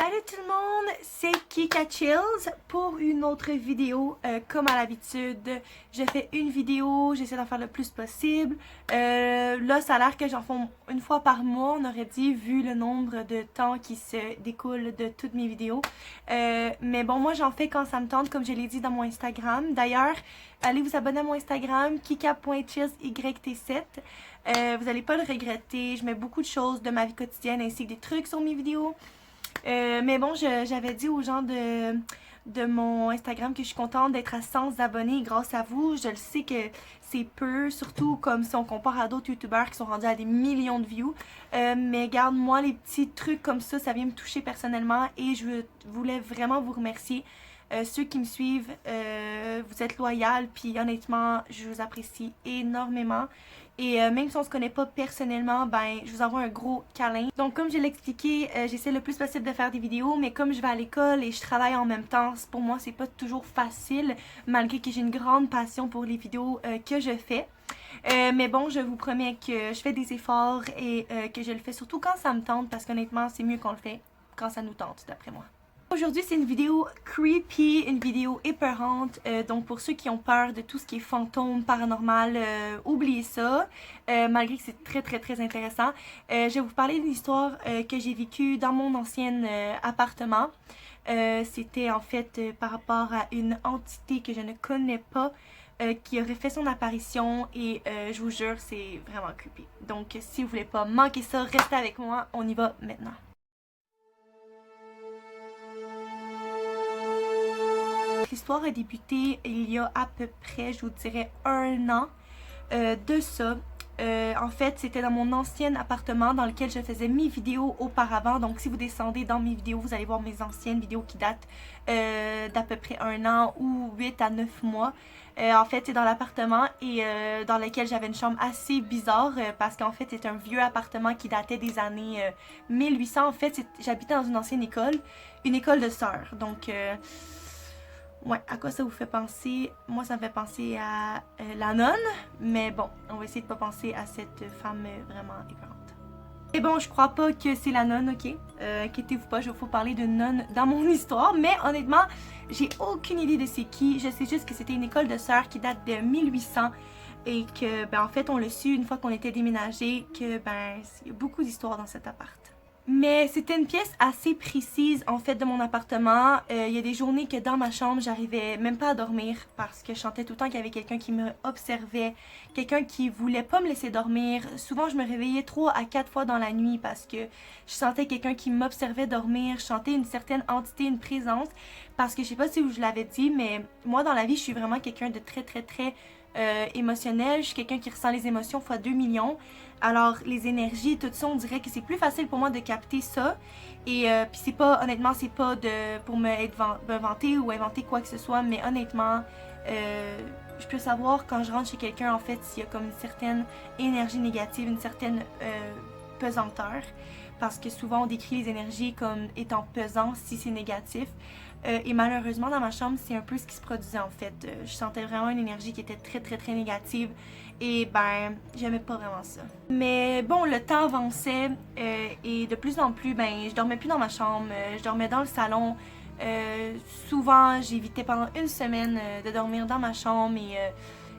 Allô tout le monde, c'est Kika Chills pour une autre vidéo. Comme à l'habitude, je fais une vidéo, j'essaie d'en faire le plus possible. Là, ça a l'air que j'en fais une fois par mois, on aurait dit, vu le nombre de temps qui se découle de toutes mes vidéos. Mais bon, moi j'en fais quand ça me tente, comme je l'ai dit dans mon Instagram. D'ailleurs, allez vous abonner à mon Instagram, kika.chillsyt7. Vous n'allez pas le regretter, je mets beaucoup de choses de ma vie quotidienne ainsi que des trucs sur mes vidéos. Mais bon, j'avais dit aux gens de mon Instagram que je suis contente d'être à 100 abonnés grâce à vous. Je le sais que c'est peu, surtout comme si on compare à d'autres youtubeurs qui sont rendus à des millions de views. Mais garde-moi les petits trucs comme ça vient me toucher personnellement et je voulais vraiment vous remercier. Ceux qui me suivent, vous êtes loyaux, puis honnêtement, je vous apprécie énormément. Et même si on se connaît pas personnellement, ben je vous envoie un gros câlin. Donc comme je l'ai expliqué, j'essaie le plus possible de faire des vidéos, mais comme je vais à l'école et je travaille en même temps, pour moi c'est pas toujours facile, malgré que j'ai une grande passion pour les vidéos que je fais. Mais bon, je vous promets que je fais des efforts et que je le fais surtout quand ça me tente, parce qu'honnêtement c'est mieux qu'on le fait quand ça nous tente, d'après moi. Aujourd'hui, c'est une vidéo creepy, une vidéo épeurante, donc pour ceux qui ont peur de tout ce qui est fantôme, paranormal, oubliez ça, malgré que c'est très intéressant. Je vais vous parler d'une histoire que j'ai vécue dans mon ancien appartement. C'était en fait par rapport à une entité que je ne connais pas, qui aurait fait son apparition et je vous jure, c'est vraiment creepy. Donc si vous voulez pas manquer ça, restez avec moi, on y va maintenant. L'histoire a débuté il y a à peu près, je vous dirais, 1 an de ça. En fait, c'était dans mon ancien appartement dans lequel je faisais mes vidéos auparavant. Donc, si vous descendez dans mes vidéos, vous allez voir mes anciennes vidéos qui datent d'à peu près 1 an ou 8 à 9 mois. En fait, c'est dans l'appartement et dans lequel j'avais une chambre assez bizarre parce qu'en fait, c'est un vieux appartement qui datait des années 1800. En fait, j'habitais dans une ancienne école, une école de sœurs. Donc... ouais, à quoi ça vous fait penser? Moi, ça me fait penser à la nonne, mais bon, on va essayer de pas penser à cette femme vraiment épeurante. Et bon, je crois pas que c'est la nonne, ok? Inquiétez-vous pas, je vais vous parler d'une nonne dans mon histoire, mais honnêtement, j'ai aucune idée de c'est qui. Je sais juste que c'était une école de sœurs qui date de 1800 et que, ben, en fait, on l'a su une fois qu'on était déménagé, que, ben, il y a beaucoup d'histoires dans cet appart. Mais c'était une pièce assez précise en fait de mon appartement. Il y a des journées que dans ma chambre, j'arrivais même pas à dormir parce que je sentais tout le temps qu'il y avait quelqu'un qui me observait, quelqu'un qui voulait pas me laisser dormir. Souvent, je me réveillais 3 à 4 fois dans la nuit parce que je sentais quelqu'un qui m'observait dormir. Je sentais une certaine entité, une présence. Parce que je sais pas si je l'avais dit, mais moi dans la vie, je suis vraiment quelqu'un de très émotionnel. Je suis quelqu'un qui ressent les émotions fois 2 millions. Alors les énergies, tout ça, on dirait que c'est plus facile pour moi de capter ça. Et puis c'est pas, honnêtement, c'est pas pour me vanter ou inventer quoi que ce soit, mais honnêtement, je peux savoir quand je rentre chez quelqu'un, en fait, s'il y a comme une certaine énergie négative, une certaine pesanteur. Parce que souvent on décrit les énergies comme étant pesantes si c'est négatif. Et malheureusement dans ma chambre c'est un peu ce qui se produisait en fait. Je sentais vraiment une énergie qui était très négative et ben j'aimais pas vraiment ça. Mais bon, le temps avançait et de plus en plus ben je dormais plus dans ma chambre, je dormais dans le salon. Souvent j'évitais pendant 1 semaine de dormir dans ma chambre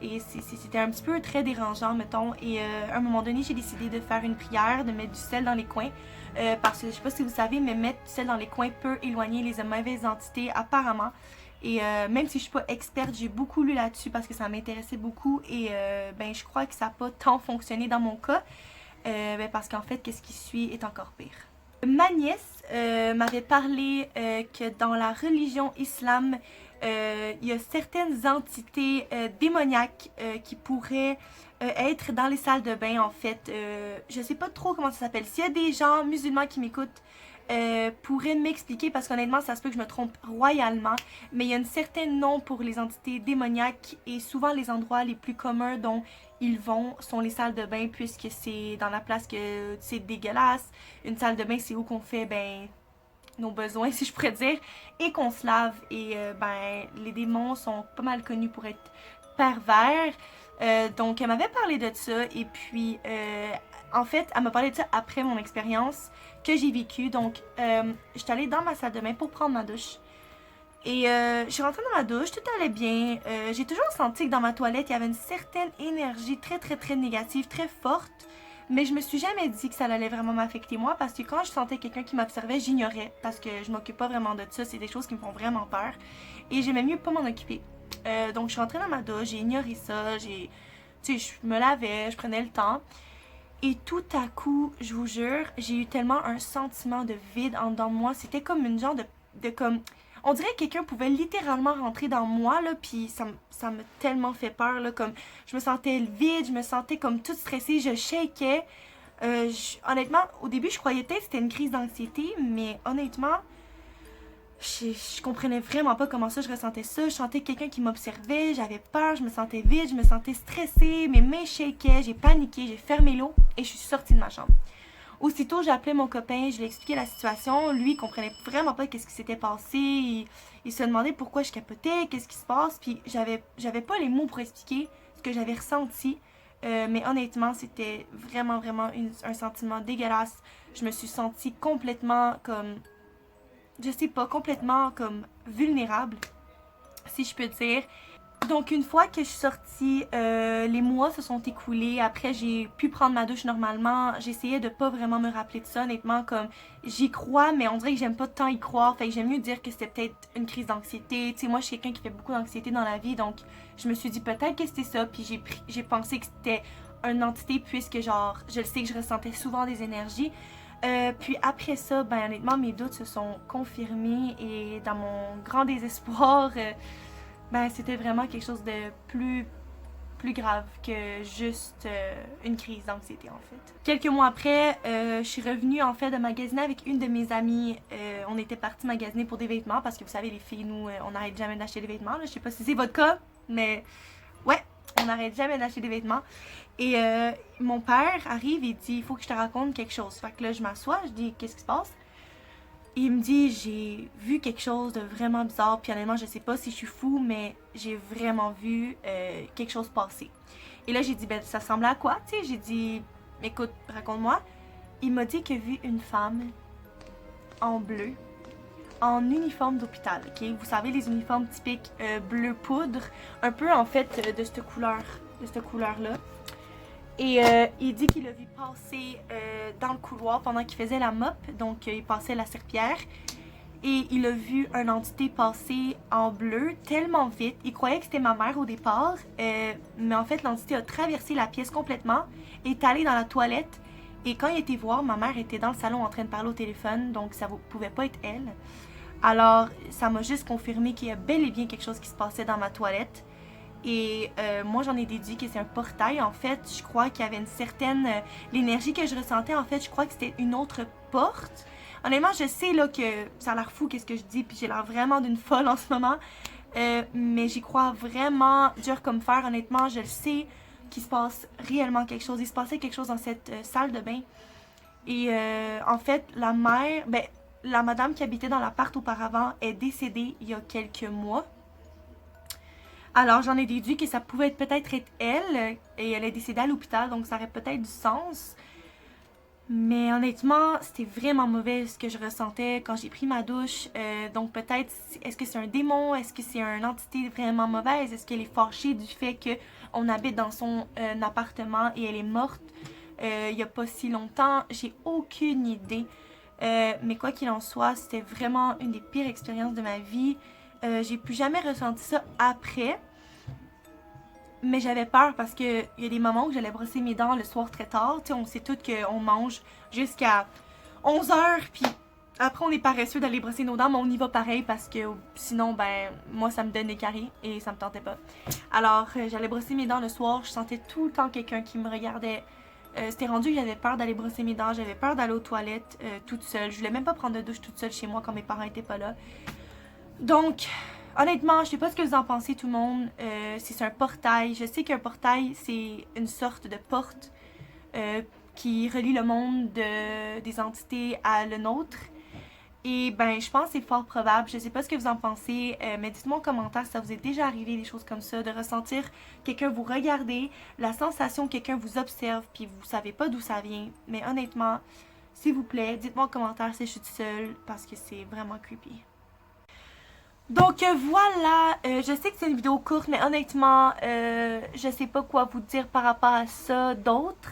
et c'était un petit peu très dérangeant, mettons. Et à un moment donné, j'ai décidé de faire une prière, de mettre du sel dans les coins. Parce que je sais pas si vous savez, mais mettre du sel dans les coins peut éloigner les mauvaises entités, apparemment. Et même si je suis pas experte, j'ai beaucoup lu là-dessus parce que ça m'intéressait beaucoup. Et ben je crois que ça n'a pas tant fonctionné dans mon cas. Ben, parce qu'en fait, qu'est-ce qui suit est encore pire. Ma nièce m'avait parlé que dans la religion islam, il y a certaines entités démoniaques qui pourraient être dans les salles de bain en fait. Je sais pas trop comment ça s'appelle. S'il y a des gens musulmans qui m'écoutent, pourraient m'expliquer parce qu'honnêtement ça se peut que je me trompe royalement. Mais il y a un certain nom pour les entités démoniaques et souvent les endroits les plus communs dont ils vont sont les salles de bain puisque c'est dans la place que c'est dégueulasse. Une salle de bain c'est où qu'on fait ben nos besoins si je pourrais dire et qu'on se lave et ben les démons sont pas mal connus pour être pervers. Donc elle m'avait parlé de ça et puis en fait, elle m'a parlé de ça après mon expérience que j'ai vécue. Donc, j'étais allée dans ma salle de bain pour prendre ma douche. Et je suis rentrée dans ma douche, tout allait bien. J'ai toujours senti que dans ma toilette, il y avait une certaine énergie très négative, très forte. Mais je me suis jamais dit que ça allait vraiment m'affecter moi parce que quand je sentais quelqu'un qui m'observait, j'ignorais parce que je m'occupe pas vraiment de ça. C'est des choses qui me font vraiment peur. Et j'aimais mieux pas m'en occuper. Donc je suis rentrée dans ma douche, j'ai ignoré ça, tu sais, je me lavais, je prenais le temps. Et tout à coup, je vous jure, j'ai eu tellement un sentiment de vide en dedans de moi. C'était comme une genre de comme... On dirait que quelqu'un pouvait littéralement rentrer dans moi, là, puis ça m'a tellement fait peur, là, comme... Je me sentais vide, je me sentais comme toute stressée, je shakeais. Honnêtement, au début, je croyais peut-être que c'était une crise d'anxiété, mais honnêtement, je comprenais vraiment pas comment ça je ressentais ça. Je sentais quelqu'un qui m'observait, j'avais peur, je me sentais vide, je me sentais stressée, mes mains shakaient, j'ai paniqué, j'ai fermé l'eau et je suis sortie de ma chambre. Aussitôt, j'ai appelé mon copain, je lui ai expliqué la situation. Lui, il comprenait vraiment pas qu'est-ce qui s'était passé. Il se demandait pourquoi je capotais, qu'est-ce qui se passe. Puis j'avais pas les mots pour expliquer ce que j'avais ressenti. Mais honnêtement, c'était vraiment un sentiment dégueulasse. Je me suis sentie complètement comme... Je sais pas, complètement comme vulnérable, si je peux dire. Donc une fois que je suis sortie, les mois se sont écoulés. Après, j'ai pu prendre ma douche normalement. J'essayais de pas vraiment me rappeler de ça, honnêtement, comme j'y crois, mais on dirait que j'aime pas tant y croire. Fait que j'aime mieux dire que c'était peut-être une crise d'anxiété. Tu sais, moi, je suis quelqu'un qui fait beaucoup d'anxiété dans la vie, donc je me suis dit peut-être que c'était ça. Puis j'ai pensé que c'était une entité puisque genre, je le sais que je ressentais souvent des énergies. Puis après ça, ben honnêtement, mes doutes se sont confirmés et dans mon grand désespoir, ben c'était vraiment quelque chose de plus grave que juste une crise d'anxiété en fait. Quelques mois après, je suis revenue en fait de magasiner avec une de mes amies. On était partis magasiner pour des vêtements parce que vous savez les filles, nous, on n'arrête jamais d'acheter des vêtements. Là. Je sais pas si c'est votre cas, mais ouais, on n'arrête jamais d'acheter des vêtements. Et mon père arrive et dit, il faut que je te raconte quelque chose. Fait que là, je m'assois, je dis, qu'est-ce qui se passe? Et il me dit, j'ai vu quelque chose de vraiment bizarre. Puis honnêtement, je sais pas si je suis fou, mais j'ai vraiment vu quelque chose passer. Et là, j'ai dit, ben, ça ressemble à quoi? Tu sais, j'ai dit, écoute, raconte-moi. Il m'a dit qu'il a vu une femme en bleu, en uniforme d'hôpital, ok? Vous savez, les uniformes typiques bleu poudre, un peu en fait de cette couleur-là. Et il dit qu'il l'a vu passer dans le couloir pendant qu'il faisait la mop, donc il passait la serpillière. Et il a vu une entité passer en bleu tellement vite. Il croyait que c'était ma mère au départ, mais en fait l'entité a traversé la pièce complètement, est allée dans la toilette. Et quand il était voir, ma mère était dans le salon en train de parler au téléphone, donc ça ne pouvait pas être elle. Alors ça m'a juste confirmé qu'il y a bel et bien quelque chose qui se passait dans ma toilette. Et moi, j'en ai déduit que c'est un portail. En fait, je crois qu'il y avait une certaine... l'énergie que je ressentais, en fait, je crois que c'était une autre porte. Honnêtement, je sais là que ça a l'air fou qu'est-ce que je dis, puis j'ai l'air vraiment d'une folle en ce moment. Mais j'y crois vraiment dur comme fer. Honnêtement, je le sais qu'il se passe réellement quelque chose. Il se passait quelque chose dans cette salle de bain. Et en fait, la mère... Ben, la madame qui habitait dans l'appart auparavant est décédée il y a quelques mois. Alors, j'en ai déduit que ça pouvait peut-être être elle, et elle est décédée à l'hôpital, donc ça aurait peut-être du sens. Mais honnêtement, c'était vraiment mauvais ce que je ressentais quand j'ai pris ma douche. Donc peut-être, est-ce que c'est un démon? Est-ce que c'est une entité vraiment mauvaise? Est-ce qu'elle est fâchée du fait qu'on habite dans son appartement et elle est morte il n'y a pas si longtemps? J'ai aucune idée. Mais quoi qu'il en soit, c'était vraiment une des pires expériences de ma vie. J'ai plus jamais ressenti ça après. Mais j'avais peur parce qu'il y a des moments où j'allais brosser mes dents le soir très tard. Tu sais, on sait tous qu'on mange jusqu'à 11h, puis après on est paresseux d'aller brosser nos dents, mais on y va pareil parce que sinon, ben, moi ça me donne des caries et ça me tentait pas. Alors, j'allais brosser mes dents le soir, je sentais tout le temps quelqu'un qui me regardait. C'était rendu que j'avais peur d'aller brosser mes dents, j'avais peur d'aller aux toilettes toute seule. Je voulais même pas prendre de douche toute seule chez moi quand mes parents étaient pas là. Donc, honnêtement, je sais pas ce que vous en pensez tout le monde. Si c'est un portail, je sais qu'un portail c'est une sorte de porte qui relie le monde des entités à le nôtre. Et ben, je pense que c'est fort probable. Je sais pas ce que vous en pensez, mais dites-moi en commentaire si ça vous est déjà arrivé des choses comme ça, de ressentir quelqu'un vous regarder, la sensation que quelqu'un vous observe, puis vous savez pas d'où ça vient. Mais honnêtement, s'il vous plaît, dites-moi en commentaire si je suis toute seule, parce que c'est vraiment creepy. Donc voilà, je sais que c'est une vidéo courte, mais honnêtement, je sais pas quoi vous dire par rapport à ça d'autre.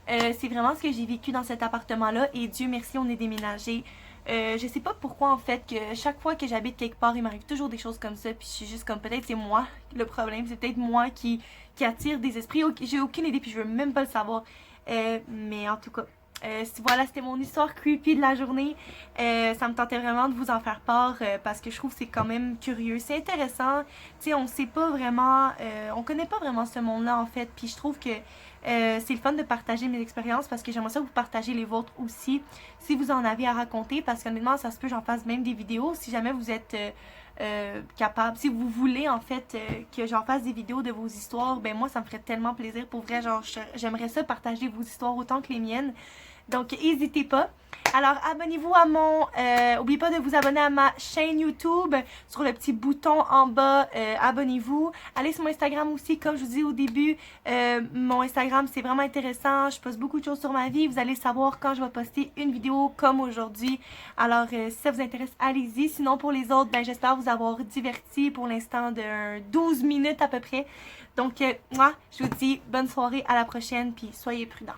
C'est vraiment ce que j'ai vécu dans cet appartement-là et Dieu merci, on est déménagé. Je sais pas pourquoi en fait que chaque fois que j'habite quelque part, il m'arrive toujours des choses comme ça, puis je suis juste comme peut-être c'est moi le problème, c'est peut-être moi qui attire des esprits. J'ai aucune idée, puis je veux même pas le savoir. Mais en tout cas. Voilà, c'était mon histoire creepy de la journée. Ça me tentait vraiment de vous en faire part parce que je trouve que c'est quand même curieux. C'est intéressant. Tu sais, on sait pas vraiment, on connaît pas vraiment ce monde-là en fait. Puis je trouve que c'est le fun de partager mes expériences parce que j'aimerais ça vous partager les vôtres aussi. Si vous en avez à raconter, parce qu'honnêtement, ça se peut, j'en fasse même des vidéos. Si jamais vous êtes capable, si vous voulez en fait que j'en fasse des vidéos de vos histoires, ben moi ça me ferait tellement plaisir pour vrai, genre j'aimerais ça partager vos histoires autant que les miennes. Donc, n'hésitez pas. Alors, abonnez-vous à mon... N'oubliez pas de vous abonner à ma chaîne YouTube. Sur le petit bouton en bas, abonnez-vous. Allez sur mon Instagram aussi, comme je vous dis au début. Mon Instagram, c'est vraiment intéressant. Je poste beaucoup de choses sur ma vie. Vous allez savoir quand je vais poster une vidéo comme aujourd'hui. Alors, si ça vous intéresse, allez-y. Sinon, pour les autres, ben, j'espère vous avoir diverti pour l'instant de 12 minutes à peu près. Donc, moi, je vous dis bonne soirée, à la prochaine, puis soyez prudents.